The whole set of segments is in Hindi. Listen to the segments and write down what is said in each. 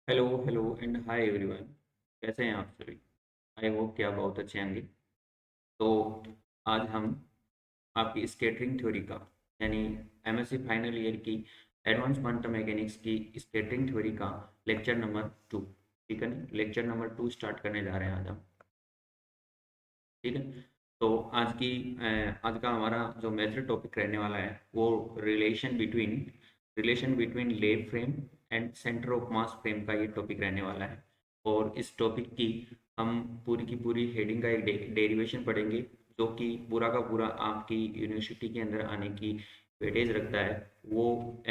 Hello hello and hi everyone. कैसे हैं आप सभी? आई होप कि आप बहुत अच्छे होंगे। तो आज हम आपकी स्केटरिंग थ्योरी का यानी एमएससी फाइनल ईयर की एडवांस क्वांटम मैकेनिक्स की स्केटरिंग थ्योरी का लेक्चर नंबर 2, ठीक है ना? लेक्चर नंबर 2 स्टार्ट करने जा रहे हैं आज हम। ठीक है। तो आज का हमारा जो मेजर टॉपिक रहने वाला है वो relation between lab frame and centre of mass frame का ये टॉपिक रहने वाला है। और इस टॉपिक की हम पूरी की पूरी हेडिंग का एक डेरिवेशन पढ़ेंगे, जो कि पूरा का पूरा आपकी यूनिवर्सिटी के अंदर आने की वेटेज रखता है। वो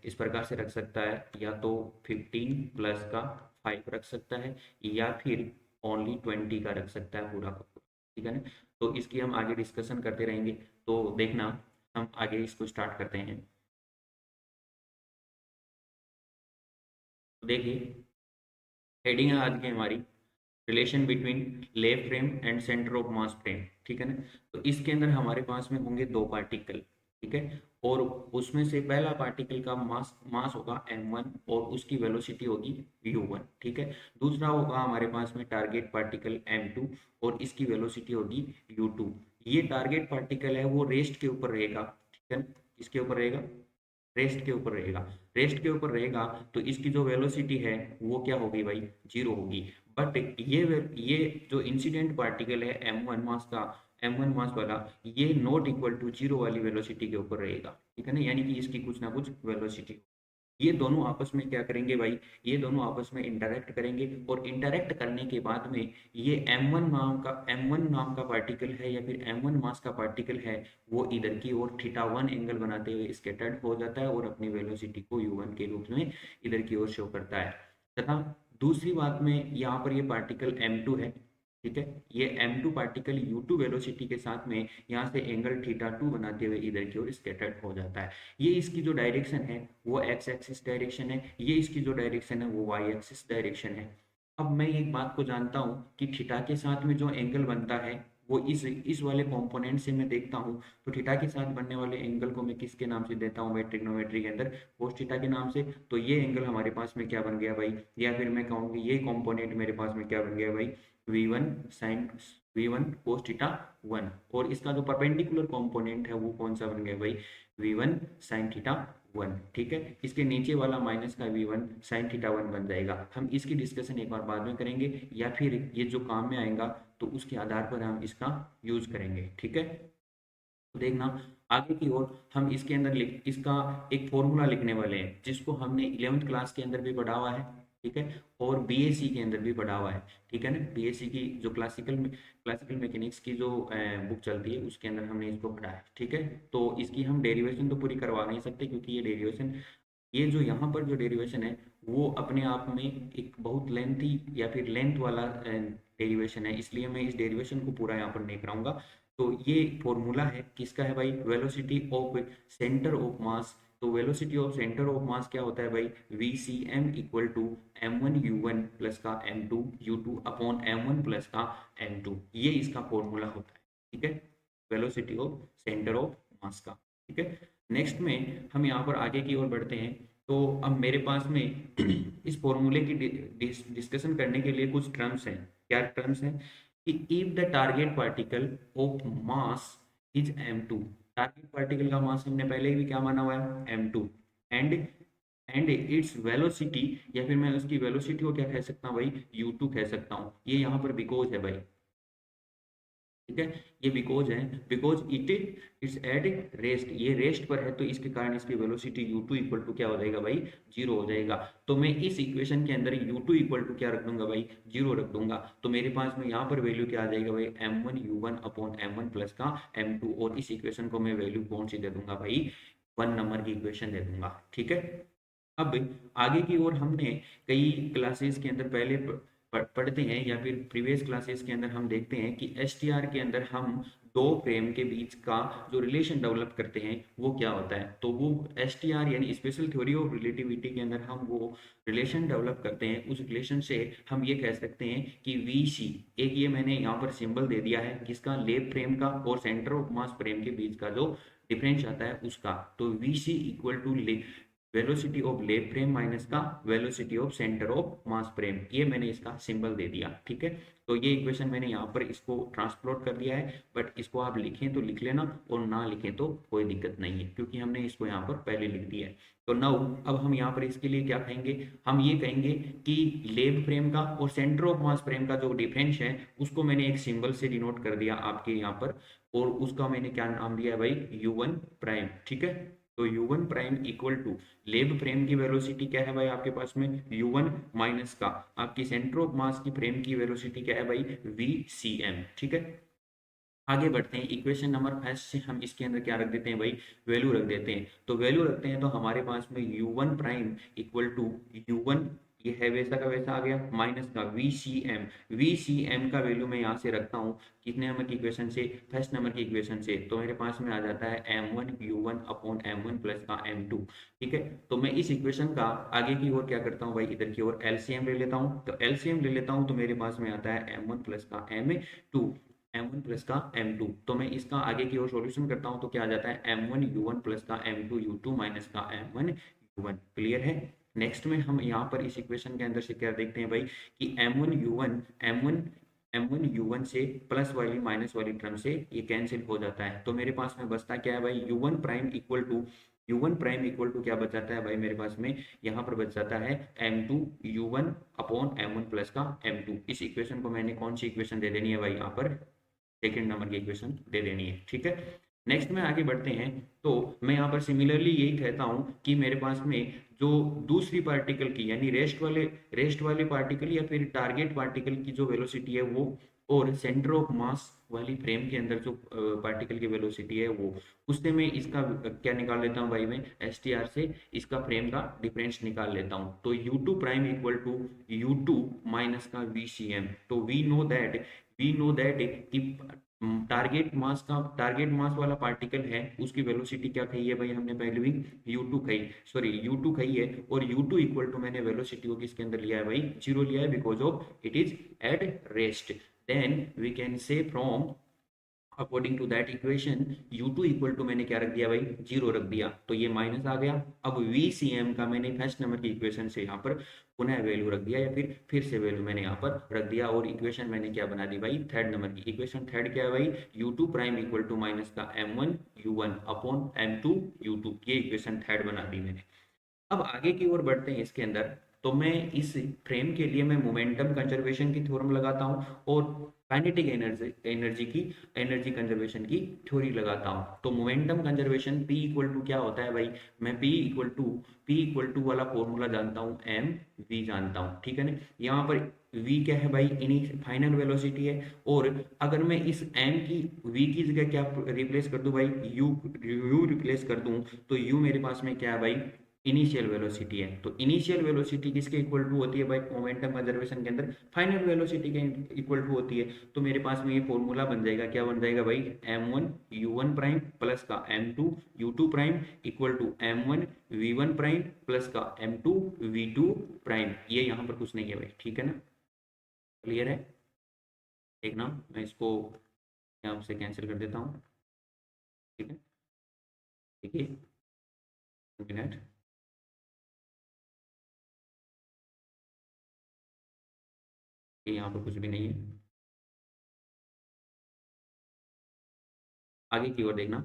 इस प्रकार से रख सकता है, या तो 15 प्लस का 5 रख सकता है, या फिर ओनली 20 का रख सकता है पूरा का पूरा। ठीक है ना? तो इसकी हम आगे डिस्कशन करते रहेंगे। तो देखना, हम आगे इसको स्टार्ट करते हैं। तो देखिए, हेडिंग है आज की हमारी relation between lab frame and centre of mass frame. ठीक है ना? तो इसके अंदर हमारे पास में होंगे दो पार्टिकल। ठीक है। और उसमें से पहला पार्टिकल का मास मास होगा m1 और उसकी वेलोसिटी होगी u1। ठीक है। दूसरा होगा हमारे पास में टारगेट पार्टिकल m2 और इसकी वेलोसिटी होगी u2। ये टारगेट पार्टिकल है वो रेस्ट के ऊपर रहेगा। ठीक है। किसके ऊपर रहेगा? रेस्ट के ऊपर रहेगा। रेस्ट के ऊपर रहेगा तो इसकी जो वेलोसिटी है वो क्या होगी भाई? जीरो होगी। बट ये जो इंसिडेंट पार्टिकल है m1 मास का, m1 मास वाला, ये नॉट इक्वल टू जीरो वाली वेलोसिटी के ऊपर रहेगा। ठीक है ना? यानी कि इसकी कुछ ना कुछ वेलोसिटी, ये दोनों आपस में क्या करेंगे भाई? ये दोनों आपस में इंटरेक्ट करेंगे, और इंटरेक्ट करने के बाद में ये M1 नाम का पार्टिकल है या फिर M1 मास का पार्टिकल है, वो इधर की ओर थीटा 1 एंगल बनाते हुए स्केटर्ड हो जाता है और अपनी वेलोसिटी को u1 के रूप में इधर की ओर शो करता है। तथा दूसरी बात में यहाँ पर ये पार्टिकल m2 है। ठीक है। ये m2 पार्टिकल u2 वेलोसिटी के साथ में यहाँ से एंगल थीटा 2 बनाते हुए इधर की ओर स्केटर्ड हो जाता है। ये इसकी जो डायरेक्शन है वो एक्स एक्सिस डायरेक्शन है, ये इसकी जो डायरेक्शन है वो वाई एक्सिस डायरेक्शन है। अब मैं एक बात को जानता हूँ कि थीटा के साथ में जो एंगल बनता है वो इस वाले कंपोनेंट से मैं देखता हूँ। तो थीटा के साथ बनने वाले एंगल को मैं किसके नाम से देता हूँ भाई? ट्रिग्नोमेट्री के अंदर कोस थीटा के नाम से। तो ये एंगल हमारे पास में क्या बन गया भाई? या फिर मैं कहूँगी ये कंपोनेंट मेरे पास में क्या बन गया भाई? V1 और इसका जो परपेंडिकुलर कंपोनेंट है वो कौन सा बन गया भाई? V1 sin θ 1। ठीक है। इसके नीचे वाला माइनस का V1 sin θ 1 बन जाएगा। हम इसकी डिस्कशन एक बार बाद में करेंगे, या फिर ये जो काम में आएगा तो उसके आधार पर हम इसका यूज करेंगे। ठीक है। तो देखना, आगे की ओर हम इसके अंदर इसका एक फॉर्मूला लिखने वाले हैं, जिसको हमने 11th क्लास के अंदर भी पढ़ा हुआ है। ठीक है। और बीएससी के अंदर भी पढ़ा हुआ है। ठीक है ना? बीएससी की जो क्लासिकल मैकेनिक्स की जो बुक चलती है उसके अंदर हमने इसको पढ़ा है। ठीक है। तो इसकी हम डेरिवेशन तो पूरी करवा नहीं सकते, क्योंकि ये जो यहाँ पर जो डेरिवेशन है वो अपने आप में एक बहुत लेंथी या फिर लेंथ वाला डेरिवेशन है, इसलिए मैं इस डेरिवेशन को पूरा यहाँ पर नहीं कराऊंगा। तो ये फॉर्मूला है किसका है भाई? Velocity of centre of mass. तो velocity of centre of mass क्या होता है भाई? VCM equal to M1 U1 plus का M2 U2 upon M1 plus का M2। ये इसका फॉर्मूला होता है। ठीक है। वेलोसिटी ऑफ सेंटर ऑफ मास का। ठीक है। नेक्स्ट में हम यहाँ पर आगे की ओर बढ़ते हैं। तो अब मेरे पास में इस फॉर्मूले की डिस्कशन करने के लिए कुछ टर्म्स हैं। क्या टर्म्स हैं? कि if the target particle of mass is m2, target particle का मास हमने पहले ही भी क्या माना हुआ है? m2। एंड इट्स वेलोसिटी, या फिर मैं उसकी वेलोसिटी को क्या कह सकता हूँ भाई? u2 कह सकता हूँ। ये यहाँ पर बिकॉज है भाई। ठीक है। ये बिकॉज है, बिकॉज इट्स एट रेस्ट, ये रेस्ट पर है, तो इसके कारण इसकी वेलोसिटी u2 इक्वल टू क्या हो जाएगा भाई? जीरो हो जाएगा। तो मैं इस इक्वेशन के अंदर u2 इक्वल टू क्या रख दूंगा भाई? जीरो रख दूंगा। तो मेरे पास में यहाँ पर वैल्यू क्या आ जाएगा भाई? M1 U1 upon M1 plus का M2। और इस इक्वेशन को मैं वैल्यू कौन सी दे दूंगा भाई? 1 नंबर की इक्वेशन दे दूंगा। ठीक है। अब आगे की ओर हमने कई क्लासेस के अंदर पहले पढ़ते हैं, या फिर प्रीवियस क्लासेस के अंदर हम देखते हैं कि एसटीआर के अंदर हम दो फ्रेम के बीच का जो रिलेशन डेवलप करते हैं वो क्या होता है। तो वो एसटीआर यानी स्पेशल थ्योरी ऑफ रिलेटिविटी के अंदर हम वो रिलेशन डेवलप करते हैं। उस रिलेशन से हम ये कह सकते हैं कि वी सी, एक ये मैंने यहाँ पर सिंबल दे दिया है किसका? लेब फ्रेम का और सेंटर ऑफ मास फ्रेम के बीच का जो डिफरेंस आता है उसका। तो V C equal to velocity of lab frame minus का velocity of centre of mass frame, ये मैंने इसका सिंबल दे दिया, ठीक है। तो ये इक्वेशन मैंने यहाँ पर इसको ट्रांसप्लोट कर दिया है, बट इसको आप लिखें तो लिख लेना और ना लिखें तो कोई दिक्कत नहीं है, क्योंकि हमने इसको यहाँ पर पहले लिख दिया है। तो नाउ अब हम यहाँ पर इसके लिए क्या कहेंगे, हम ये कहेंगे कि लेब फ्रेम का और सेंटर ऑफ मास फ्रेम का जो डिफरेंस है उसको मैंने एक सिंबल से डिनोट कर दिया आपके यहाँ पर, और उसका मैंने क्या नाम दिया है भाई, u1 प्राइम, ठीक है। तो u1 prime equal to lab frame की वेलोसिटी क्या है भाई आपके पास में, u1 माइनस का आपकी सेंटर ऑफ मास की फ्रेम की वेलोसिटी क्या है भाई, vcm, ठीक है। आगे बढ़ते हैं, इक्वेशन नंबर फर्स्ट से हम इसके अंदर क्या रख देते हैं भाई, वैल्यू रख देते हैं। तो वैल्यू रखते हैं तो हमारे पास में u1 prime equal to u1, ये है वैसा का वैसा आ गया, माइनस का vcm, vcm का वैल्यू मैं यहाँ से रखता हूँ कितने नंबर की इक्वेशन से, फर्स्ट नंबर की इक्वेशन से। तो मेरे पास में आ जाता है m1 u1 upon m1 plus का m2, ठीक है। तो मैं इस इक्वेशन का आगे की ओर क्या करता हूँ भाई, इधर की ओर एलसीएम ले लेता हूँ। तो एलसीएम ले लेता हूँ तो मेरे पास में आता है m1 प्लस का m2, m1 प्लस का m2। तो मैं इसका आगे की ओर सॉल्यूशन करता हूँ तो क्या आ जाता है, m1 u1 प्लस का m2 u2 माइनस का m1 u1, क्लियर है। नेक्स्ट में हम यहाँ पर इस इक्वेशन के अंदर से क्या देखते हैं भाई कि m1 u1 m1 u1 से प्लस वाली माइनस वाली टर्म से ये कैंसिल हो जाता है। तो मेरे पास में बचता क्या है भाई, u1 प्राइम इक्वल टू क्या बच जाता है भाई मेरे पास में, यहाँ पर बच जाता है m2 u1 upon m1 plus का m2। इस इक्वेशन को मैंने कौन सी इक्वेशन दे देनी है भाई, यहाँ पर सेकेंड नंबर की इक्वेशन दे देनी है, ठीक है। नेक्स्ट में आगे बढ़ते हैं, तो मैं यहाँ पर सिमिलरली यही कहता हूँ कि मेरे पास में जो दूसरी पार्टिकल की यानी रेस्ट वाले पार्टिकल या फिर टारगेट पार्टिकल की जो वेलोसिटी है वो, और सेंटर ऑफ मास वाली फ्रेम के अंदर जो पार्टिकल की वेलोसिटी है वो, उससे मैं इसका क्या निकाल लेता हूँ भाई, मैं एसटीआर से इसका फ्रेम का डिफरेंस निकाल लेता हूँ। तो u2 prime equal to u2 minus का vcm। तो वी नो दैट कि टारगेट मास वाला पार्टिकल है उसकी वेलोसिटी क्या कही है भाई हमने पहले भी, u2 कही है, और u2 इक्वल टू मैंने वेलोसिटी को किसके अंदर लिया है भाई, जीरो लिया है, because of it is at rest. Then we can say from according to that equation u2 equal to मैंने क्या रख दिया भाई, जीरो रख दिया, तो ये माइनस आ गया। अब vcm का मैंने फर्स्ट नंबर की इक्वेशन से यहाँ पर पुनः वैल्यू रख दिया, या फिर से वैल्यू मैंने यहाँ पर रख दिया, और इक्वेशन मैंने क्या बना दी भाई, थर्ड नंबर की इक्वेशन। थर्ड क्या है भाई, u2 prime equal to minus का m1 u1 upon m2 u2, ये इक्वेशन थर्ड बना दी मैंने। अब आगे की ओर बढ़ते हैं इसके अंदर, तो मैं इस फ्रेम के लिए मैं मोमेंटम कंजर्वेशन की थ्योरम लगाता हूँ, और काइनेटिक एनर्जी कंजर्वेशन की थ्योरी लगाता हूँ। तो momentum conservation P equal to क्या होता है भाई, मैं P इक्वल टू वाला फॉर्मूला जानता हूँ, m v जानता हूँ, ठीक है ना। यहाँ पर v क्या है भाई, इनिशियल फाइनल वेलोसिटी है, और अगर मैं इस m की v की जगह क्या रिप्लेस कर दूं भाई, u रिप्लेस कर दूं, तो u मेरे पास में क्या है भाई, इनिशियल वेलोसिटी है। तो इनिशियल वेलोसिटी किसके इक्वल टू होती है भाई, मोमेंटम कंजर्वेशन के अंदर फाइनल वेलोसिटी के इक्वल टू होती है। तो मेरे पास में ये फॉर्मूला बन जाएगा, क्या बन जाएगा भाई, m1 u1 प्राइम प्लस का m2 u2 prime equal to m1 v1 prime plus का m2 v2 प्राइम। ये यहाँ पर कुछ नहीं है भाई, ठीक है ना, क्लियर है। देखना मैं इसको यहाँ से कैंसिल कर देता हूँ, ठीक है। देखिए मिनट, ये यहाँ पर कुछ भी नहीं है, आगे की ओर देखना।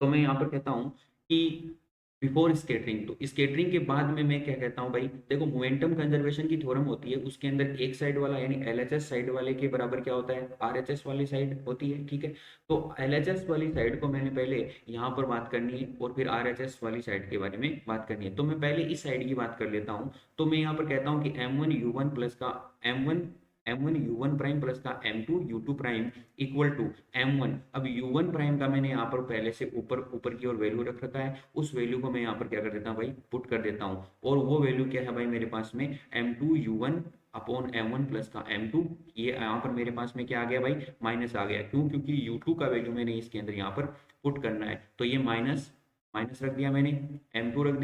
तो मैं यहाँ पर कहता हूँ कि बिफोर स्केटरिंग, तो स्केटरिंग के बाद में मैं क्या कहता हूँ भाई, देखो मोमेंटम कंजर्वेशन की थ्योरम होती है, उसके अंदर एक साइड वाला यानी एलएचएस साइड वाले के बराबर क्या होता है, आरएचएस वाली साइड होती है, ठीक है। तो एलएचएस वाली साइड को मैंने पहले यहाँ पर बात करनी है, और फिर आरएचएस वाली साइड के बारे में बात करनी है। तो मैं पहले इस साइड की बात कर लेता हूँ। तो मैं यहाँ पर कहता हूँ कि m1 u1 प्लस का m1 u1 प्राइम प्लस का m2 u2 prime equal to m1। अब u1 प्राइम का मैंने यहाँ पर पहले से ऊपर ऊपर की ओर वैल्यू रख रखा है, उस वैल्यू को मैं यहाँ पर क्या कर देता हूँ भाई, पुट कर देता हूँ, और वो वैल्यू क्या है भाई मेरे पास में, m2 u1 upon m1 plus का m2। ये यहाँ पर मेरे पास में क्या आ गया भाई, माइनस आ गया, क्यों, क्योंकि u2 का वैल्यू मैंने इसके अंदर यहाँ पर पुट करना है। तो ये माइनस माइनस रख दिया मैंने, m2 रख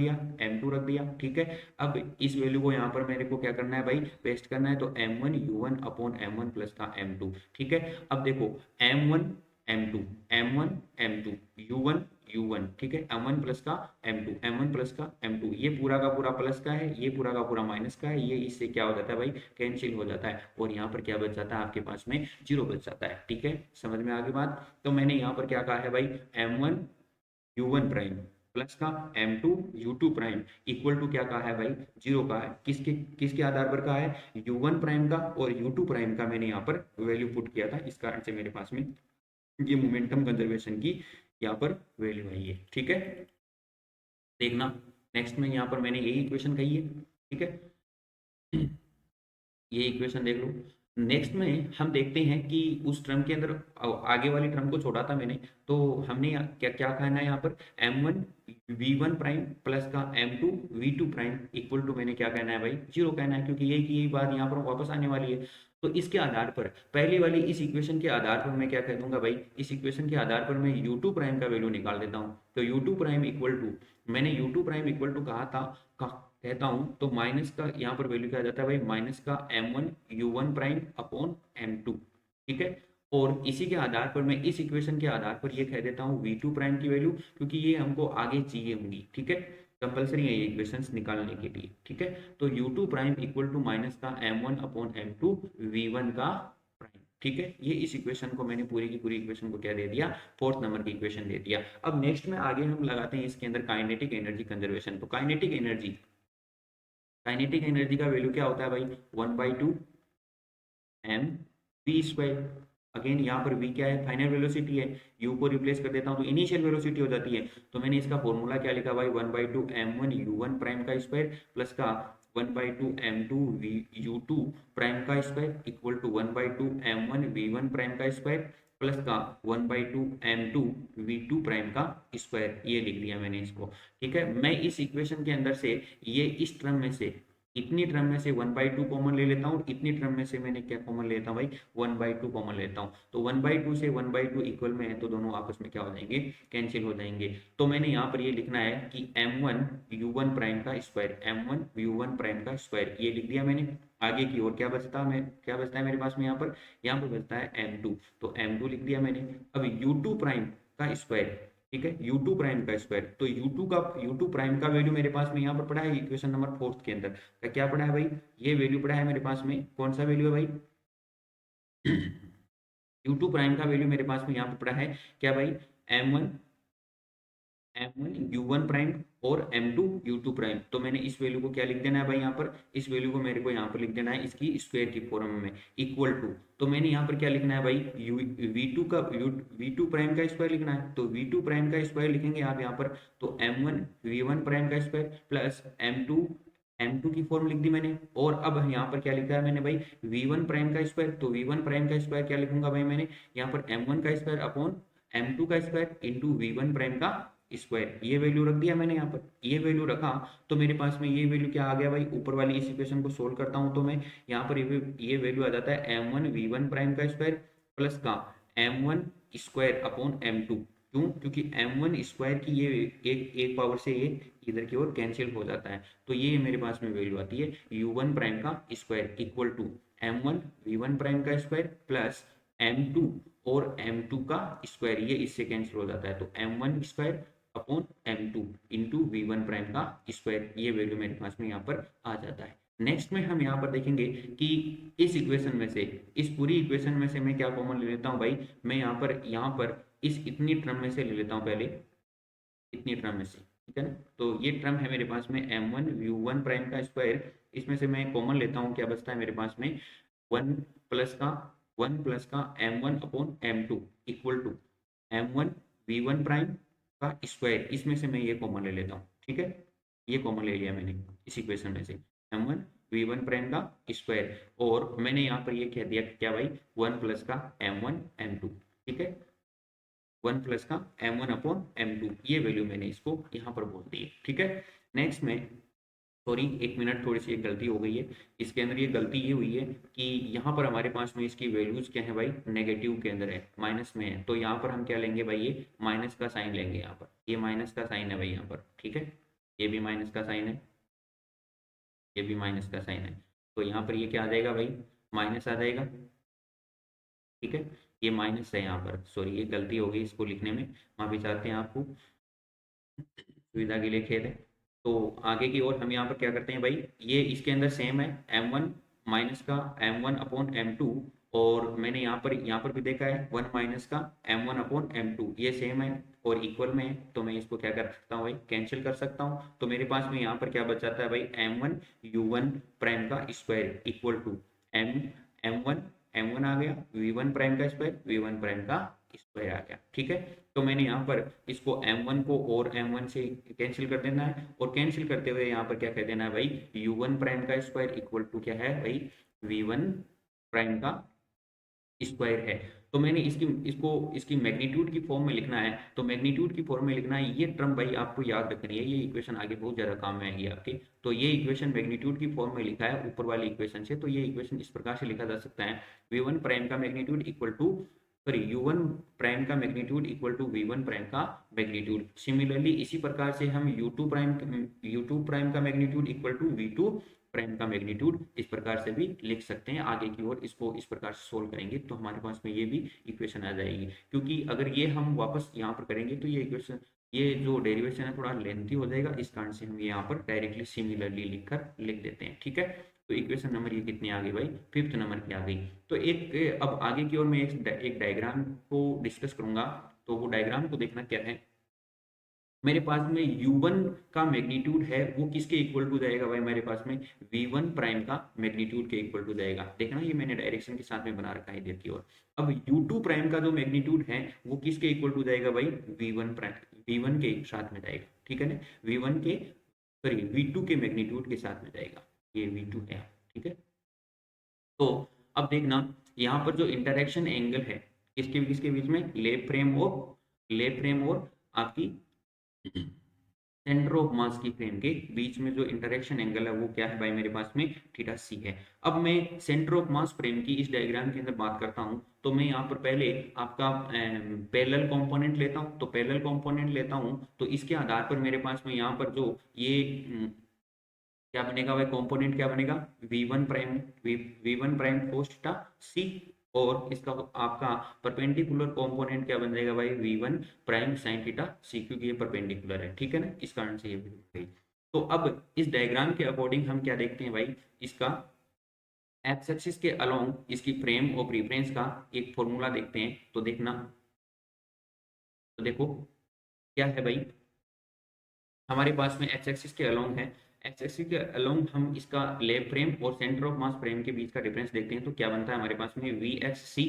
दिया, ठीक है। अब इस वैल्यू को यहाँ पर मेरे को क्या करना है भाई, पेस्ट करना है। तो m1 u1 upon m1 plus का m2, ठीक है। अब देखो m1 m2 m1 m2 u1 u1, ठीक है, m1 प्लस का m2, m1 प्लस का m2, ये पूरा का पूरा प्लस का है, ये पूरा का पूरा माइनस का है, ये इससे क्या हो जाता है भाई, कैंसिल हो जाता है, और यहाँ पर क्या बच जाता है आपके पास में, जीरो बच जाता है, ठीक है, समझ में आ गई बात। तो मैंने यहाँ पर क्या कहा है भाई, m1 u1 प्राइम प्लस का m2 u2 prime equal to क्या कहा है भाई, जीरो का है, किसके किसके आधार पर कहा है, u1 प्राइम का और u2 प्राइम का मैंने यहाँ पर वैल्यू पुट किया था, इस कारण से मेरे पास में ये मोमेंटम कंजर्वेशन की यहाँ पर वैल्यू आई है, ठीक है। देखना नेक्स्ट में यहाँ पर मैंने यही इक्वेशन कही है, ठीक है, ये इक्वेशन देख लो। नेक्स्ट में हम देखते हैं कि उस टर्म के अंदर आगे वाली टर्म को छोड़ा था मैंने, तो हमने क्या क्या कहना है यहाँ पर, m1 v1 प्राइम प्लस का m2 v2 prime equal to मैंने क्या कहना है भाई, जीरो कहना है, क्योंकि यही की यही बात यहाँ पर वापस आने वाली है। तो इसके आधार पर पहले वाली इस इक्वेशन के आधार पर मैं क्या कह दूंगा भाई, इस इक्वेशन के आधार पर मैं u2 प्राइम का वैल्यू निकाल देता हूँ। तो u2 प्राइम इक्वल टू, मैंने u2 प्राइम इक्वल टू कहा था, कहता हूं तो माइनस का यहाँ पर वैल्यू क्या आ जाता है भाई, माइनस का m1 u1 prime upon m2, ठीक है। और इसी के आधार पर मैं इस इक्वेशन के आधार पर ये कह देता हूँ v2 प्राइम की वैल्यू, क्योंकि ये हमको आगे चाहिए होंगी, ठीक है, कंपलसरी है ये इक्वेशंस निकालने के लिए, ठीक है। तो u2 prime equal to minus का m1 अपॉन m2 v1 का प्राइम, ठीक है। ये इस इक्वेशन को मैंने पूरी की पूरी इक्वेशन को क्या दे दिया, फोर्थ नंबर की इक्वेशन दे दिया। अब नेक्स्ट में आगे हम लगाते हैं इसके अंदर काइनेटिक एनर्जी कंजर्वेशन। तो काइनेटिक एनर्जी का वैल्यू क्या होता है भाई, 1/2 एम वी स्क्वायर। अगेन यहाँ पर v क्या है, फाइनल वेलोसिटी है, u को रिप्लेस कर देता हूँ तो इनिशियल वेलोसिटी हो जाती है। तो मैंने इसका फॉर्मूला क्या लिखा भाई, 1/2 m1 u1 प्राइम का स्क्वायर प्लस का 1/2 m2 u2 प्राइम का square equal to 1/2 m1 v1 prime का स्क्वायर प्लस का 1/2 m2 v2 प्राइम का स्क्वायर, ये लिख दिया मैंने इसको, ठीक है। मैं इस इक्वेशन के अंदर से ये इस टर्म में से इतनी टर्म में से 1/2 कॉमन ले लेता हूँ, और इतनी टर्म में से मैंने क्या कॉमन लेता हूँ भाई, 1/2 कॉमन लेता हूँ। तो 1/2 से 1/2 इक्वल में है, तो दोनों आपस में क्या हो जाएंगे, कैंसिल हो जाएंगे। तो मैंने यहाँ पर ये लिखना है कि m1 u1 प्राइम का स्क्वायर, m1 u1 प्राइम का स्क्वायर, ये लिख दिया मैंने। आगे की ओर क्या बचता है मेरे पास में, यहाँ पर बचता है m2, तो m2 लिख दिया मैंने। अब u2 प्राइम का स्क्वायर, ठीक है, u2 प्राइम का स्क्वायर, तो u2 प्राइम का वैल्यू मेरे पास में यहाँ पर पड़ा है इक्वेशन नंबर फोर्थ के अंदर। क्या पड़ा है भाई, ये वैल्यू पड़ा है मेरे पास में, कौन सा वैल्यू है भाई u2 प्राइम का वैल्यू मेरे पास में यहाँ पर पड़ा है क्या भाई, m1 u1 प्राइम और m2 u2 प्राइम। तो मैंने इस वैल्यू को क्या लिख देना है भाई, यहाँ पर इस वैल्यू को मेरे को यहाँ पर लिख देना है इसकी स्क्वायर की फॉर्म में, इक्वल टू, तो मैंने यहाँ पर क्या लिखना है भाई, v2 प्राइम का स्क्वायर लिखना है, तो v2 प्राइम का स्क्वायर लिखेंगे आप यहाँ पर, तो m1 v1 प्राइम का स्क्वायर प्लस m2 की फॉर्म लिख दी मैंने। और अब यहाँ पर क्या लिखा है मैंने भाई, v1 प्राइम का स्क्वायर, तो v1 प्राइम का स्क्वायर क्या लिखूंगा भाई मैंने यहाँ पर, m1 का स्क्वायर अपॉन m2 का स्क्वायर इंटू v1 प्राइम का स्क्वायर, ये वैल्यू रख दिया मैंने यहाँ पर। ये वैल्यू रखा तो मेरे पास में ये वैल्यू क्या आ गया भाई, ऊपर वाली इस इक्वेशन को सोल्व करता हूँ तो मैं यहाँ पर ये वैल्यू आ जाता है m1 v1 प्राइम का स्क्वायर प्लस का m1 स्क्वायर अपॉन m2। क्यों, क्योंकि m1 स्क्वायर की ये एक पावर से ये इधर की ओर कैंसिल हो जाता है, तो ये मेरे पास में वैल्यू आती है u1 प्राइम का square equal to m1 v1 prime का स्क्वायर प्लस m2 और m2 का स्क्वायर, ये इससे कैंसिल हो जाता है, तो m1 square upon m2 into v1 prime का स्क्वायर, ये वैल्यू मेरे पास में यहाँ पर आ जाता है। नेक्स्ट में हम यहाँ पर देखेंगे कि इस इक्वेशन में से, इस पूरी इक्वेशन में से मैं क्या कॉमन ले लेता हूँ भाई, मैं यहाँ पर इस इतनी टर्म में से ले लेता हूँ पहले, इतनी टर्म में से, ठीक है ना। तो ये टर्म है मेरे पास में m1 u1 प्राइम का स्क्वायर, इसमें से मैं कॉमन लेता हूँ, क्या बचता है मेरे पास में, वन प्लस का m1 upon m2 equal to m1 v1 prime का स्क्वायर, इसमें से मैं ये कॉमन ले लेता हूँ, ठीक है, ये कॉमन ले लिया मैंने इस इक्वेशन में से, m1 v1 प्राइम का स्क्वायर, और मैंने यहाँ पर ये कह दिया क्या भाई, 1 प्लस का m1 m2, ठीक है, 1 प्लस का m1 अपॉन m2, ये वैल्यू मैंने इसको यहाँ पर बोल दी है, ठीक है। नेक्स्ट में, सॉरी एक मिनट, थोड़ी सी एक गलती हो गई है इसके अंदर। ये गलती ये हुई है कि यहाँ पर हमारे पास में इसकी वैल्यूज क्या है भाई, नेगेटिव के अंदर है, माइनस में है, तो यहाँ पर हम क्या लेंगे भाई, ये माइनस का साइन लेंगे, यहाँ पर ये माइनस का साइन है भाई यहाँ पर, ठीक है, ये भी माइनस का साइन है, ये भी माइनस का साइन है, तो यहाँ पर ये क्या आ जाएगा भाई, माइनस आ जाएगा, ठीक है। ये माइनस है यहाँ पर, सॉरी ये गलती हो गई इसको लिखने में, माफी चाहते हैं आपको। सुविधा के लिए खेद है। तो आगे की ओर हम यहाँ पर क्या करते हैं भाई, ये इसके अंदर सेम है m1 माइनस का m1/m2, और मैंने यहाँ पर भी देखा है 1 माइनस का m1/m2, ये सेम है और इक्वल में है, तो मैं इसको क्या कर सकता हूँ भाई, कैंसिल कर सकता हूँ। तो मेरे पास में यहाँ पर क्या बच जाता है भाई, m1 u1 प्राइम का square equal to m m1 m1 आ गया, v1 प्राइम का स्क्वायर v1 प्राइम का स्क्वायर आ गया। ठीक है, तो मैंने यहाँ पर इसको m1 को और m1 से कैंसिल कर देना है, और कैंसिल करते हुए यहाँ पर क्या कह देना है भाई, u1 प्राइम का स्क्वायर इक्वल टू क्या है भाई, v1 प्राइम का स्क्वायर है। तो मैंने इसकी मैग्नीट्यूड की फॉर्म में लिखना है, तो मैग्नीट्यूड की फॉर्म में लिखना है, ये टर्म भाई आपको याद रखनी है, ये इक्वेशन आगे बहुत ज़्यादा काम में आएगी आपके। तो ये इक्वेशन मैग्नीट्यूड की फॉर्म में लिखा है ऊपर वाली इक्वेशन से, तो ये इक्वेशन इस प्रकार से लिखा जा सकता है, v1 प्राइम का magnitude equal to, sorry u1 prime का magnitude equal to v1 prime का मैग्नीट्यूड। सिमिलरली इसी प्रकार से हम u2 प्राइम का magnitude equal to v2 prime का मैग्नीट्यूड इस प्रकार से भी लिख सकते हैं। आगे की ओर इसको इस प्रकार से सोल्व करेंगे तो हमारे पास में ये भी इक्वेशन आ जाएगी, क्योंकि अगर ये हम वापस यहाँ पर करेंगे तो ये इक्वेशन, ये जो डेरिवेशन है थोड़ा लेंथी हो जाएगा, इस कारण से हम यहाँ पर डायरेक्टली सिमिलरली लिख देते हैं। ठीक है, तो इक्वेशन नंबर ये कितनी आ गई भाई, 5th नंबर की आ गई। तो अब आगे की ओर मैं एक डायग्राम को डिस्कस करूंगा, तो वो डायग्राम को देखना क्या है, मेरे पास में u1 का मैग्नीट्यूड है वो किसके इक्वल टू जाएगा भाई, मेरे पास में v1 प्राइम का मैग्नीट्यूड के इक्वल टू जाएगा। देखना ये मैंने डायरेक्शन के साथ में बना रखा है इधर की ओर। अब u2 प्राइम का जो मैग्नीट्यूड है वो किसके इक्वल टू जाएगा भाई, v1 प्राइम, v1 के साथ में जाएगा। ठीक है ना, v1 के, सॉरी v2 के मैग्नीट्यूड के साथ में जाएगा, ये v2 है। ठीक है, तो अब देखना यहाँ पर जो इंटरेक्शन एंगल है किसके किसके बीच में, लेफ्ट फ्रेम और आपकी सेंटर ऑफ मास की फ्रेम के बीच में जो इंटरेक्शन एंगल है वो क्या है भाई, मेरे पास में थीटा सी है। अब मैं सेंटर ऑफ मास फ्रेम की इस डायग्राम के अंदर बात करता हूं, तो मैं यहाँ पर पहले आपका पैरेलल कंपोनेंट लेता हूं, तो पैरेलल कंपोनेंट लेता हूं तो इसके आधार पर मेरे पास में यहाँ पर जो ये क्या बनेगा भाई, कंपोनेंट क्या बनेगा, V one prime cos theta C, और इसका आपका परपेंडिकुलर कंपोनेंट क्या बन जाएगा भाई, v1 प्राइम साइन थीटा सी, क्योंकि ये परपेंडिकुलर है। ठीक है ना, इस कारण से ये बन गई। तो अब इस डायग्राम के अकॉर्डिंग हम क्या देखते हैं भाई, इसका एक्स एक्सिस के अलोंग इसकी फ्रेम ऑफ रिफरेंस का एक फॉर्मूला देखते हैं। तो देखना, तो देखो क्या है भाई, हमारे पास में एक्स एक्सिस के अलोंग है, एक्स एक्सिस के अलोंग हम इसका लेफ्ट फ्रेम और सेंटर ऑफ मास फ्रेम के बीच का डिफरेंस देखते हैं, तो क्या बनता है हमारे पास में वी एक्स सी।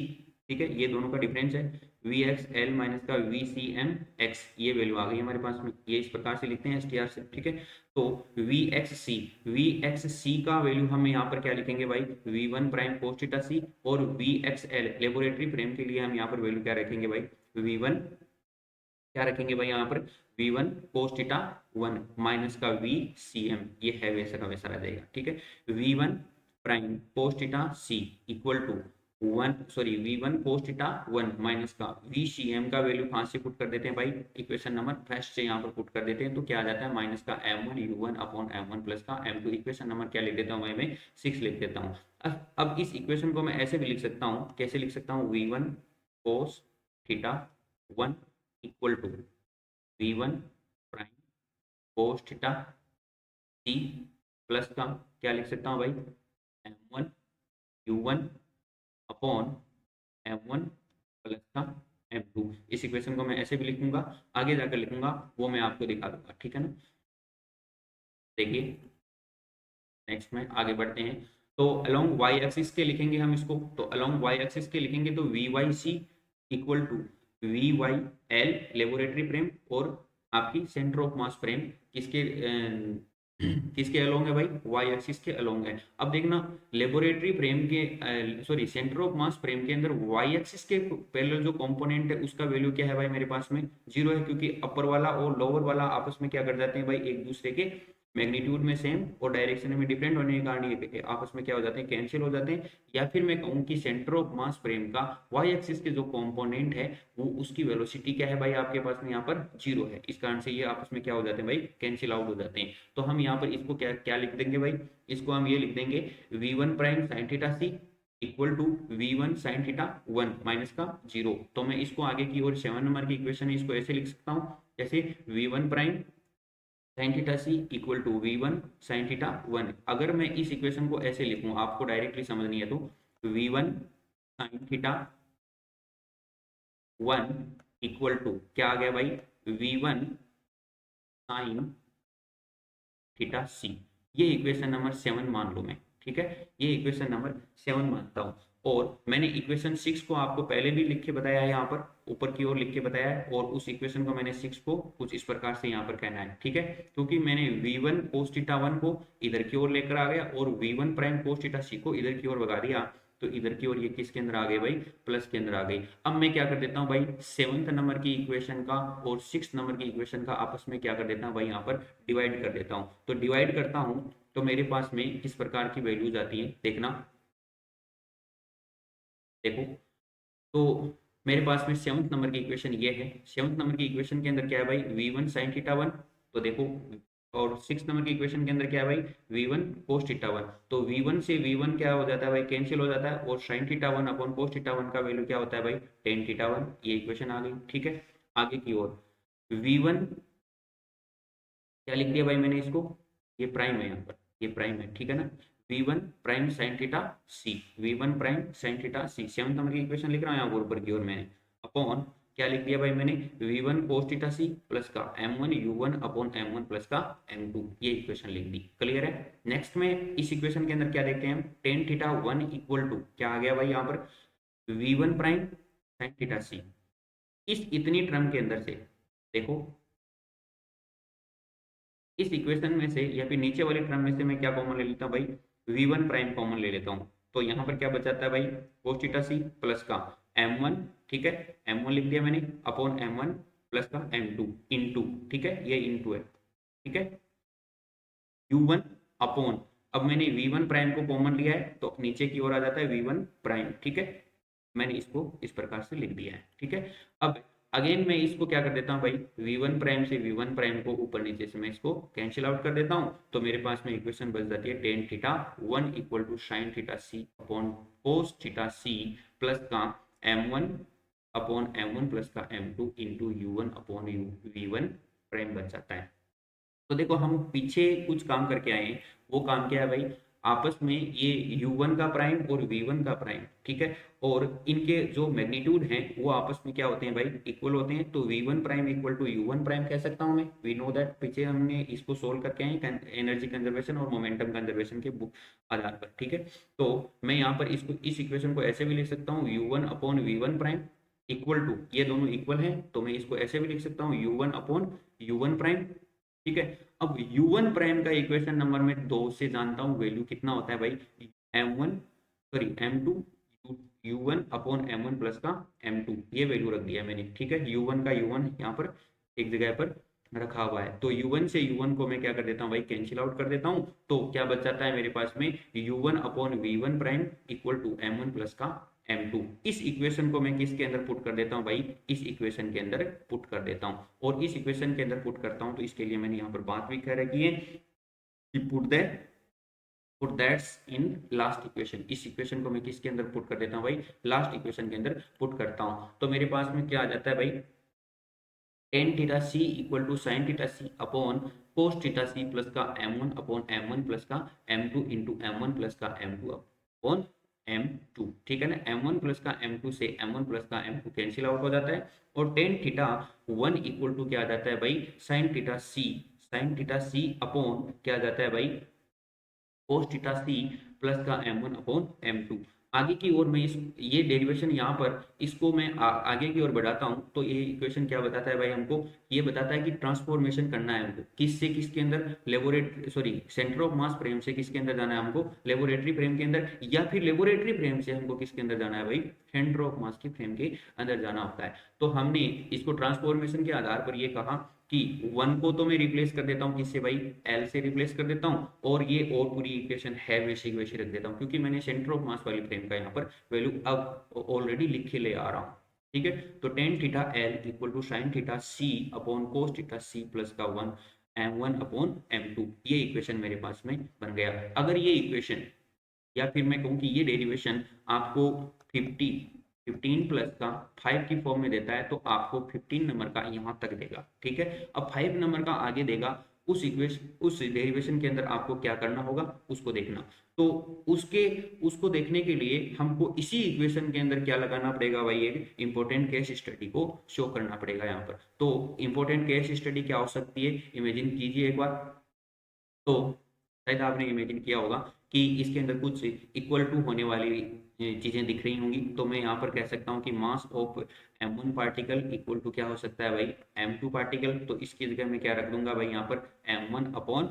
ठीक है, ये दोनों का डिफरेंस है वी एक्स एल माइनस का वी सी एम एक्स, ये वैल्यू आ गई हमारे पास में, ये इस प्रकार से लिखते हैं एस टी आर से। ठीक है, तो वी एक्स सी का वैल्यू हम यहाँ पर क्या लिखेंगे भाई, V one prime cos theta C, और V X L laboratory frame के लिए हम यहाँ पर वैल्यू क्या रखेंगे भाई, वी वन क्या रखेंगे भाई यहाँ पर, v1 कोस थीटा 1 माइनस का वी सी एम, ये है वैसा का वैसा रह जाएगा। ठीक है, v1 prime cos theta C equal to v1 cos theta 1 minus का वी सी एम का वैल्यू कहाँ से पुट कर देते हैं भाई, इक्वेशन नंबर फर्स्ट से यहाँ पर पुट कर देते हैं, तो क्या आ जाता है माइनस का m1 u1/m1 प्लस का m2, इक्वेशन नंबर क्या लिख देता हूँ भाई, मैं 6 लिख देता हूँ। अब इस इक्वेशन को मैं ऐसे भी लिख सकता हूँ, कैसे लिख सकता हूँ, v1 cos theta 1 equal to v1 prime cos theta C plus का क्या लिख सकता हूँ भाई, m1 u1 upon m1 plus का m2। इस इक्वेशन को मैं ऐसे भी लिखूंगा, आगे जाकर लिखूंगा वो मैं आपको दिखा दूंगा। ठीक है ना, देखिए नेक्स्ट में आगे बढ़ते हैं। तो अलोंग वाई एक्सिस के लिखेंगे हम इसको, तो अलोंग वाई एक्सिस के लिखेंगे तो V Y C equal to V Y L laboratory frame, और आपकी सेंटर ऑफ मास फ्रेम किसके किसके अलोंग है भाई, वाई एक्सिस के अलोंग है। अब देखना लेबोरेटरी फ्रेम के, sorry centre of mass frame के अंदर वाई एक्सिस के पैरेलल जो कंपोनेंट है उसका वैल्यू क्या है भाई, मेरे पास में 0 है, क्योंकि अपर वाला और लोअर वाला आपस में क्या कर जाते हैं भाई, एक दूसरे के मैग्नीट्यूड में सेम और डायरेक्शन में डिफरेंट होने के कारण ये आपस में क्या हो जाते हैं, कैंसिल हो जाते हैं। या फिर मैं कहूँ कि सेंटर ऑफ मास फ्रेम का वाई एक्सिस के जो कंपोनेंट है वो उसकी वेलोसिटी क्या है भाई, आपके पास में यहाँ पर 0 है, इस कारण से ये आपस में क्या हो जाते हैं भाई, कैंसिल आउट हो जाते हैं। तो हम यहाँ पर इसको क्या क्या लिख देंगे भाई, इसको हम ये लिख देंगे v1 prime sine theta C equal to v1 sine theta 1 minus का 0। तो मैं इसको आगे की ओर 7 नंबर की इक्वेशन है इसको ऐसे लिख सकता हूँ, जैसे V1 prime sine theta C equal to V1 sine theta 1। अगर मैं इस इक्वेशन को ऐसे लिखूं, आपको डायरेक्टली समझनी है, तो V1 sine theta 1 equal to क्या आ गया भाई, V1 साइन थीटा सी। ये इक्वेशन नंबर 7 मान लो मैं, ठीक है, ये इक्वेशन नंबर 7 मानता हूँ। और मैंने इक्वेशन 6 को आपको पहले भी लिख के बताया है, यहाँ पर ऊपर की ओर लिख के बताया है, और उस इक्वेशन को मैंने 6 को कुछ इस प्रकार से यहाँ पर कहना है, ठीक है, क्योंकि मैंने V1 cos थीटा 1 को इधर की ओर लेकर आ गया और V1 प्राइम cos थीटा सी को इधर की ओर भगा दिया, तो इधर की ओर ये किसके अंदर आ गई भाई, प्लस के अंदर आ गई। अब मैं क्या कर देता हूँ भाई, 7th नंबर की इक्वेशन का और 6th नंबर की इक्वेशन का आपस में क्या कर देता हूँ भाई, यहाँ पर डिवाइड कर देता हूँ। तो डिवाइड करता हूँ तो मेरे पास में किस प्रकार की वैल्यूज आती है, देखना, देखो। तो मेरे पास में 7th नंबर की इक्वेशन ये है। 7th नंबर की इक्वेशन के अंदर क्या है भाई, V1 साइन थीटा 1, तो देखो, और 6th नंबर की इक्वेशन के अंदर क्या है भाई, V1 cos थीटा 1। तो V1 से V1 क्या हो जाता है भाई, कैंसिल हो जाता है, और sign theta 1 upon cos theta 1 का वैल्यू क्या होता है भाई, टेन थीटा 1। ये इक्वेशन आ गई, ठीक है। आगे की ओर V1 क्या लिख दिया भाई मैंने इसको, ये प्राइम है यहाँ पर, ये प्राइम है, ठीक है ना। V1 प्राइम साइन थीटा सी, V1 प्राइम साइन थीटा सी, 7th नंबर की इक्वेशन लिख रहा हूँ यहाँ पर ऊपर की ओर मैंने, अपॉन क्या लिख दिया भाई मैंने, V1 cos theta C plus का M1 U1 upon M1 plus का M2, ये इक्वेशन लिख दी, क्लियर है। नेक्स्ट में इस इक्वेशन के अंदर क्या देखते हैं हम, टेन थीटा 1 इक्वल टू क्या आ गया भाई यहाँ पर, V1 प्राइम साइन थीटा सी। इस इतनी टर्म के अंदर से देखो, इस इक्वेशन में से या फिर नीचे वाले टर्म में से मैं क्या कॉमन ले लेता हूँ भाई, V1 प्राइम कॉमन ले लेता हूँ। तो यहाँ पर क्या बचाता है भाई, cos थीटा सी प्लस का M1, ठीक है, M1 लिख दिया मैंने, अपॉन M1 प्लस का M2 इंटू, ठीक है, ये इंटू है, ठीक है, U1 अपॉन, अब मैंने V1 प्राइम को कॉमन लिया है तो नीचे की ओर आ जाता है V1 प्राइम, ठीक है, मैंने इसको इस प्रकार से लिख दिया है, ठीक है। अब अगेन मैं इसको क्या कर देता हूँ भाई, V1 प्राइम से V1 प्राइम को ऊपर नीचे से मैं इसको कैंसिल आउट कर देता हूँ, तो मेरे पास में इक्वेशन बच जाती है tan theta 1 equal to sine theta C upon cos theta C plus का M1 अपॉन M1 प्लस का M2 into U1 upon V1 prime बच जाता है। तो देखो हम पीछे कुछ काम करके आए हैं, वो काम क्या है भाई, आपस में ये U1 का प्राइम और V1 का प्राइम, ठीक है, और इनके जो मैग्नीट्यूड हैं वो आपस में क्या होते हैं भाई, इक्वल होते हैं। तो V1 prime equal to U1 prime कह सकता हूँ मैं, वी नो दैट, पीछे हमने इसको सोल्व करके आए हैं एनर्जी कंजर्वेशन और मोमेंटम कंजर्वेशन के आधार पर, ठीक है। तो मैं यहाँ पर इसको इस इक्वेशन को ऐसे भी लिख सकता हूँ, U1 upon V1 prime equal to, ये दोनों इक्वल हैं तो मैं इसको ऐसे भी लिख सकता हूँ, U1 अपॉन U1 प्राइम, ठीक है। अब U1 प्राइम का इक्वेशन नंबर में 2 से जानता हूँ वैल्यू कितना होता है भाई, M1 sorry M2 U1 upon M1 plus का M2, ये वैल्यू रख दिया मैंने, ठीक है। U1 का U1 यहाँ पर एक जगह पर रखा हुआ है, तो U1 से U1 को मैं क्या कर देता हूँ भाई, कैंसिल आउट कर देता हूँ, तो क्या बच जाता है मेरे पास में, U1 upon V1 prime equal to M1 plus का M2। इस इक्वेशन को मैं किसके अंदर पुट कर देता हूँ भाई, इस इक्वेशन के अंदर पुट कर देता हूँ, और इस इक्वेशन के अंदर पुट करता हूँ तो इसके लिए मैंने यहाँ पर बात भी कह रखी है कि put that's in last equation. इस इक्वेशन को मैं किसके अंदर पुट कर देता हूँ भाई, लास्ट इक्वेशन के अंदर पुट करता हूँ, तो मेरे पास में क्या आ जाता है भाई, tan theta C equal to sine theta C upon cos theta C plus का M1 अपॉन M1 प्लस का M2 इंटू M1 प्लस का M2 अपॉन M2, ठीक है ना। M1 प्लस का M2 से M1 प्लस का M2 कैंसिल आउट हो जाता है, और टेन थीटा 1 इक्वल टू क्या आ जाता है भाई, साइन थीटा सी अपॉन क्या आ जाता है भाई, cos थीटा सी प्लस का M1 अपॉन M2। आगे की ओर मैं इस ये डेरिवेशन यहाँ पर इसको मैं आगे की ओर बढ़ाता हूँ, तो ये इक्वेशन क्या बताता है भाई हमको, ये बताता है कि ट्रांसफॉर्मेशन करना है हमको, किस से किसके अंदर, laboratory sorry centre of mass frame से किसके अंदर जाना है हमको, लेबोरेटरी फ्रेम के अंदर, या फिर लेबोरेटरी फ्रेम से हमको किसके अंदर जाना है भाई, सेंटर ऑफ मास की फ्रेम के अंदर जाना होता है। तो हमने इसको ट्रांसफॉर्मेशन के आधार पर ये कहा कि 1 को तो मैं रिप्लेस कर देता हूँ किससे भाई, एल से रिप्लेस कर देता हूँ, और ये और पूरी इक्वेशन है वैसे की वैसे रख देता हूँ, क्योंकि मैंने सेंटर ऑफ मास वाली फ्रेम का यहाँ पर वैल्यू अब ऑलरेडी लिख के ले आ रहा हूँ, ठीक है। तो tan theta L equal to sine theta C upon cos theta C plus का 1 M1 अपॉन M2, ये इक्वेशन मेरे पास में बन गया। अगर ये इक्वेशन या फिर मैं कहूँ कि ये डेरिवेशन आपको 50 15 प्लस का 5 की फॉर्म में देता है तो आपको 15 नंबर का यहाँ तक देगा, ठीक है। अब 5 नंबर का आगे देगा, उस डेरिवेशन के अंदर आपको क्या करना होगा उसको देखना। तो उसके उसको देखने के लिए हमको इसी इक्वेशन के अंदर क्या लगाना पड़ेगा भाई, एक इंपॉर्टेंट केस स्टडी को शो करना पड़ेगा यहाँ पर। तो इंपॉर्टेंट केस स्टडी क्या हो सकती है, इमेजिन कीजिए एक बार। तो शायद आपने इमेजिन किया होगा कि इसके अंदर कुछ इक्वल टू होने वाली चीजें दिख रही होंगी। तो मैं यहाँ पर कह सकता हूँ कि mass of m1 particle equal to क्या हो सकता है भाई, m2 पार्टिकल। तो इसकी जगह मैं क्या रख दूंगा भाई यहाँ पर, m1 अपॉन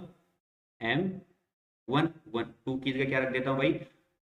m1, 2 की जगह क्या रख देता हूँ भाई,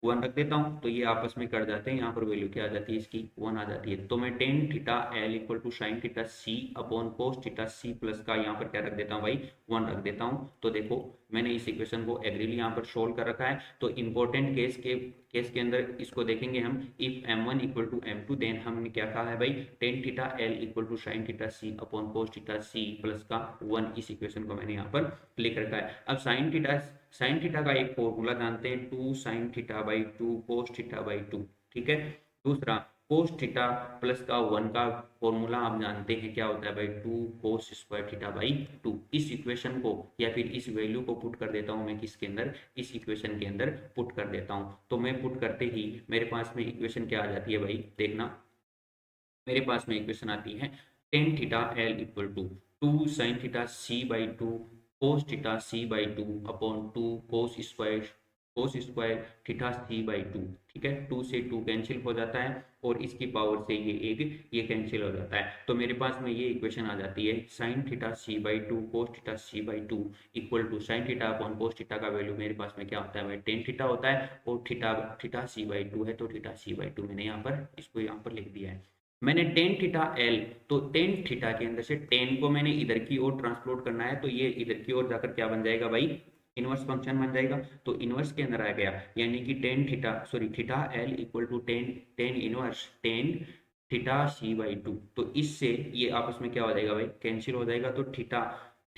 1 रख देता हूँ। तो ये आपस में कट जाते हैं, यहाँ पर वैल्यू क्या आ जाती है इसकी, 1 आ जाती है। तो मैं tan theta L equal to sine theta C upon cos theta C plus का यहाँ पर क्या रख देता हूँ भाई, 1 रख देता हूँ। तो देखो मैंने इस इक्वेशन को एग्रीली यहाँ पर सोल्व कर रखा है। तो इंपॉर्टेंट केस के अंदर इसको देखेंगे हम, if m1 equal to m2 then हमने क्या कहा है भाई, tan theta L equal to sine theta C upon cos theta C plus का 1। इस इक्वेशन को मैंने यहाँ पर लिख रखा है। अब साइन थीटा का एक फॉर्मूला जानते हैं, 2 sine theta by 2 cos theta by 2, ठीक है। दूसरा कोस थीटा प्लस का 1 का फॉर्मूला आप जानते हैं क्या होता है भाई, 2 कोस स्क्वायर थीटा बाई 2। इस इक्वेशन को या फिर इस वैल्यू को पुट कर देता हूं मैं किसके अंदर, इस इक्वेशन के अंदर पुट कर देता हूं। तो मैं पुट करते ही मेरे पास में इक्वेशन क्या आ जाती है भाई, देखना मेरे पास में इक्वेशन आती है, tan theta L equal to 2 sine theta C by 2 cos theta C by 2 upon 2 cos square theta C by 2, ठीक है। 2 से 2 कैंसिल हो जाता है और इसकी पावर से ये कैंसिल हो जाता है। तो मेरे पास में ये इक्वेशन आ जाती है, sine theta C by 2 cos theta C by 2 equal to sine theta upon cos theta का वैल्यू मेरे पास में क्या होता है भाई, टेन थीटा होता है। और थीटा थीटा सी बाई 2 है तो थीटा सी बाई 2 मैंने यहाँ पर इसको यहाँ पर लिख दिया है। मैंने टेन थीटा एल, तो टेन थीटा के अंदर से टेन को मैंने इधर की ओर ट्रांसपोर्ट करना है, तो ये इधर की ओर जाकर क्या बन जाएगा भाई, इनवर्स फंक्शन बन जाएगा। तो इनवर्स के अंदर आ गया, यानी कि tan theta sorry theta L equal to tan tan inverse tan theta C by 2। तो इससे ये आपस में क्या हो जाएगा भाई, कैंसिल हो जाएगा। तो theta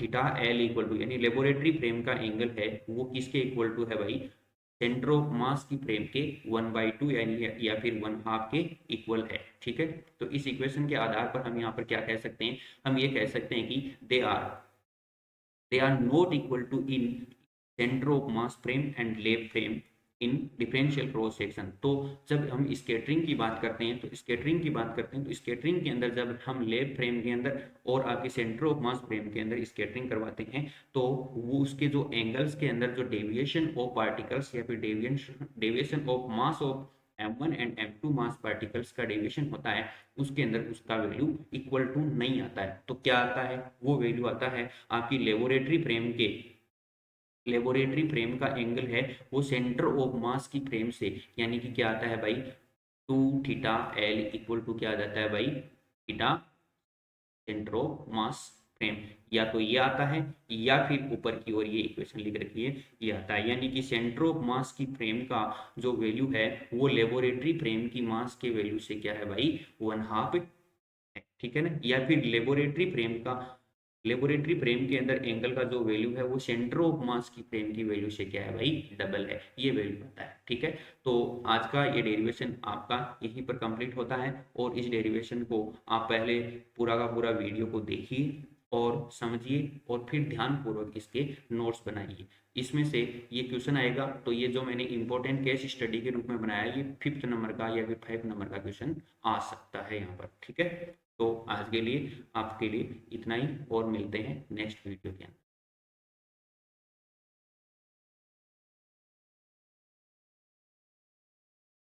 theta L equal to यानी लेबोरेटरी फ्रेम का एंगल है वो किसके इक्वल टू है भाई, सेंटर ऑफ मास की फ्रेम के 1/2 यानी या फिर 1/2 के इक्वल है, ठीक है। तो इस इक्वेशन के आधार पर हम यहाँ पर क्या कह सकते हैं, हम ये कह सकते हैं कि they are not equal to in centre of mass frame and lab frame in differential cross section. तो जब हम स्केटरिंग की बात करते हैं तो स्केटरिंग के अंदर जब हम लेब फ्रेम के अंदर और आपके सेंटर ऑफ मास फ्रेम के अंदर स्केटरिंग करवाते हैं तो वो उसके जो एंगल्स के अंदर जो डेविएशन ऑफ पार्टिकल्स या फिर deviation of mass of m1 and m2 mass particles का डेविएशन होता है, उसके अंदर उसका वैल्यू इक्वल टू नहीं आता है। तो क्या आता है, वो वैल्यू आता है आपकी लेबोरेटरी फ्रेम का एंगल है वो सेंटर ऑफ मास की फ्रेम से, यानी कि क्या आता है भाई, 2 थीटा एल इक्वल टू क्या आ जाता है भाई, theta centre of mass frame. या तो ये आता है या फिर ऊपर की ओर ये इक्वेशन लिख रखी है ये आता है, यानी कि सेंटर ऑफ मास की फ्रेम का जो वैल्यू है वो लेबोरेटरी फ्रेम की मास के वैल्यू से क्या है भाई, 1/2 है, ठीक है ना। या फिर लेबोरेटरी फ्रेम के अंदर एंगल का जो वैल्यू है वो सेंटर ऑफ मास की फ्रेम की वैल्यू से क्या है भाई, डबल है, ये वैल्यू आता है, ठीक है। तो आज का ये डेरिवेशन आपका यहीं पर कंप्लीट होता है। और इस डेरिवेशन को आप पहले पूरा का पूरा वीडियो को देखिए और समझिए और फिर ध्यानपूर्वक इसके नोट्स बनाइए। इसमें से ये क्वेश्चन आएगा तो ये जो मैंने इंपॉर्टेंट केस स्टडी के रूप में बनाया ये 5th नंबर का या फिर 5 नंबर का क्वेश्चन आ सकता है यहाँ पर, ठीक है। तो आज के लिए आपके लिए इतना ही और मिलते हैं नेक्स्ट वीडियो के अंदर।